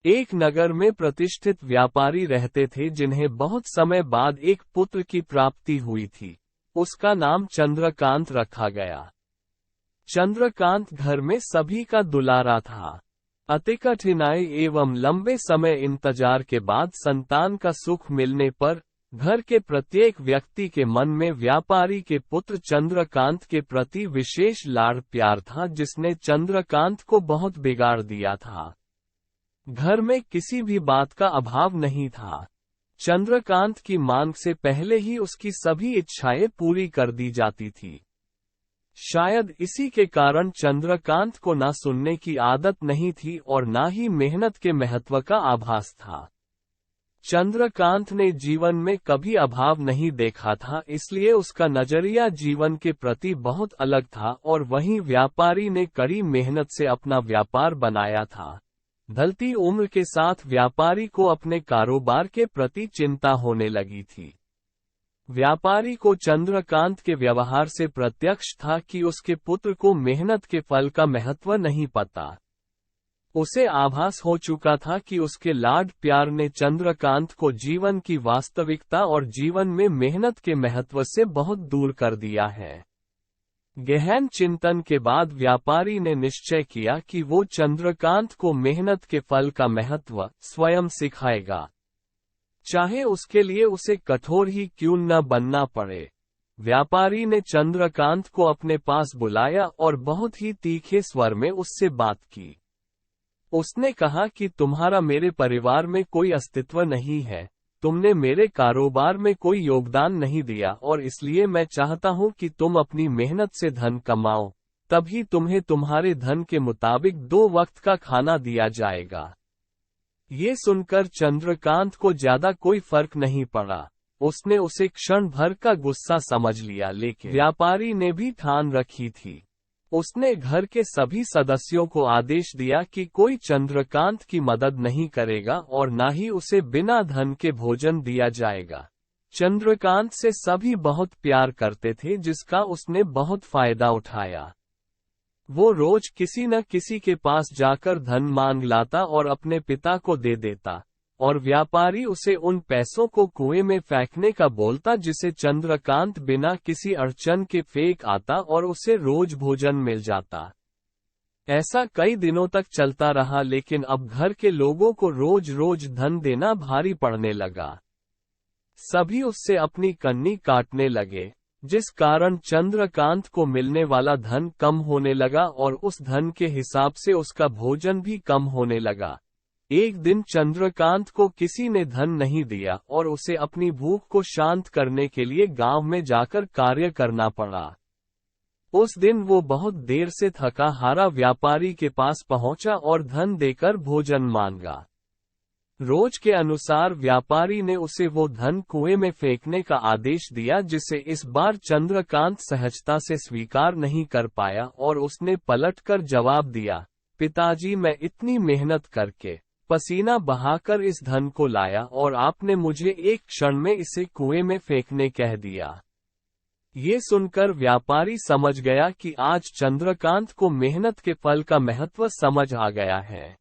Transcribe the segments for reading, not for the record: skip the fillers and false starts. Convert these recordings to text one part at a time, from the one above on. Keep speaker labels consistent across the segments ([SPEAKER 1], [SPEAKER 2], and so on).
[SPEAKER 1] एक नगर में प्रतिष्ठित व्यापारी रहते थे जिन्हें बहुत समय बाद एक पुत्र की प्राप्ति हुई थी। उसका नाम चंद्रकांत रखा गया। चंद्रकांत घर में सभी का दुलारा था। अति कठिनाई एवं लंबे समय इंतजार के बाद संतान का सुख मिलने पर घर के प्रत्येक व्यक्ति के मन में व्यापारी के पुत्र चंद्रकांत के प्रति विशेष लाड़ प्यार था, जिसने चंद्रकांत को बहुत बिगाड़ दिया था। घर में किसी भी बात का अभाव नहीं था। चंद्रकांत की मांग से पहले ही उसकी सभी इच्छाएं पूरी कर दी जाती थी। शायद इसी के कारण चंद्रकांत को ना सुनने की आदत नहीं थी और ना ही मेहनत के महत्व का आभास था। चंद्रकांत ने जीवन में कभी अभाव नहीं देखा था, इसलिए उसका नजरिया जीवन के प्रति बहुत अलग था। और वहीं व्यापारी ने कड़ी मेहनत से अपना व्यापार बनाया था। ढलती उम्र के साथ व्यापारी को अपने कारोबार के प्रति चिंता होने लगी थी। व्यापारी को चंद्रकांत के व्यवहार से प्रत्यक्ष था कि उसके पुत्र को मेहनत के फल का महत्व नहीं पता। उसे आभास हो चुका था कि उसके लाड प्यार ने चंद्रकांत को जीवन की वास्तविकता और जीवन में मेहनत के महत्व से बहुत दूर कर दिया है। गहन चिंतन के बाद व्यापारी ने निश्चय किया कि वो चंद्रकांत को मेहनत के फल का महत्व स्वयं सिखाएगा, चाहे उसके लिए उसे कठोर ही क्यों न बनना पड़े। व्यापारी ने चंद्रकांत को अपने पास बुलाया और बहुत ही तीखे स्वर में उससे बात की। उसने कहा कि तुम्हारा मेरे परिवार में कोई अस्तित्व नहीं है, तुमने मेरे कारोबार में कोई योगदान नहीं दिया और इसलिए मैं चाहता हूं कि तुम अपनी मेहनत से धन कमाओ, तभी तुम्हें तुम्हारे धन के मुताबिक 2 वक्त का खाना दिया जाएगा। ये सुनकर चंद्रकांत को ज्यादा कोई फर्क नहीं पड़ा। उसने उसे क्षण भर का गुस्सा समझ लिया, लेकिन व्यापारी ने भी ठान रखी थी। उसने घर के सभी सदस्यों को आदेश दिया कि कोई चंद्रकांत की मदद नहीं करेगा और न ही उसे बिना धन के भोजन दिया जाएगा। चंद्रकांत से सभी बहुत प्यार करते थे, जिसका उसने बहुत फायदा उठाया। वो रोज किसी न किसी के पास जाकर धन मांग लाता और अपने पिता को दे देता, और व्यापारी उसे उन पैसों को कुएं में फेंकने का बोलता, जिसे चंद्रकांत बिना किसी अड़चन के फेंक आता और उसे रोज भोजन मिल जाता। ऐसा कई दिनों तक चलता रहा, लेकिन अब घर के लोगों को रोज रोज धन देना भारी पड़ने लगा। सभी उससे अपनी कन्नी काटने लगे, जिस कारण चंद्रकांत को मिलने वाला धन कम होने लगा और उस धन के हिसाब से उसका भोजन भी कम होने लगा। एक दिन चंद्रकांत को किसी ने धन नहीं दिया और उसे अपनी भूख को शांत करने के लिए गांव में जाकर कार्य करना पड़ा। उस दिन वो बहुत देर से थका हारा व्यापारी के पास पहुंचा और धन देकर भोजन मांगा। रोज के अनुसार व्यापारी ने उसे वो धन कुएं में फेंकने का आदेश दिया, जिसे इस बार चंद्रकांत सहजता से स्वीकार नहीं कर पाया और उसने पलटकर जवाब दिया, पिताजी, मैं इतनी मेहनत करके पसीना बहाकर इस धन को लाया और आपने मुझे एक क्षण में इसे कुएं में फेंकने कह दिया। ये सुनकर व्यापारी समझ गया कि आज चंद्रकांत को मेहनत के फल का महत्व समझ आ गया है।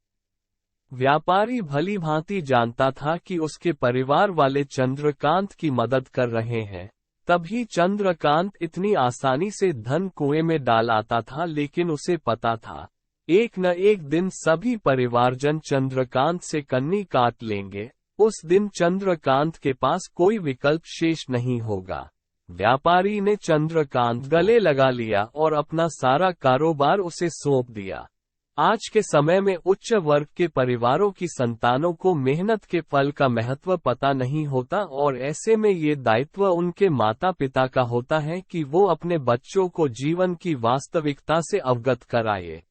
[SPEAKER 1] व्यापारी भली भांति जानता था कि उसके परिवार वाले चंद्रकांत की मदद कर रहे हैं, तभी चंद्रकांत इतनी आसानी से धन कुएं में डाल आता था। लेकिन उसे पता था, एक न एक दिन सभी परिवारजन चंद्रकांत से कन्नी काट लेंगे। उस दिन चंद्रकांत के पास कोई विकल्प शेष नहीं होगा। व्यापारी ने चंद्रकांत गले लगा लिया और अपना सारा कारोबार उसे सौंप दिया। आज के समय में उच्च वर्ग के परिवारों की संतानों को मेहनत के फल का महत्व पता नहीं होता और ऐसे में ये दायित्व उनके माता पिता का होता है कि वो अपने बच्चों को जीवन की वास्तविकता से अवगत कराए।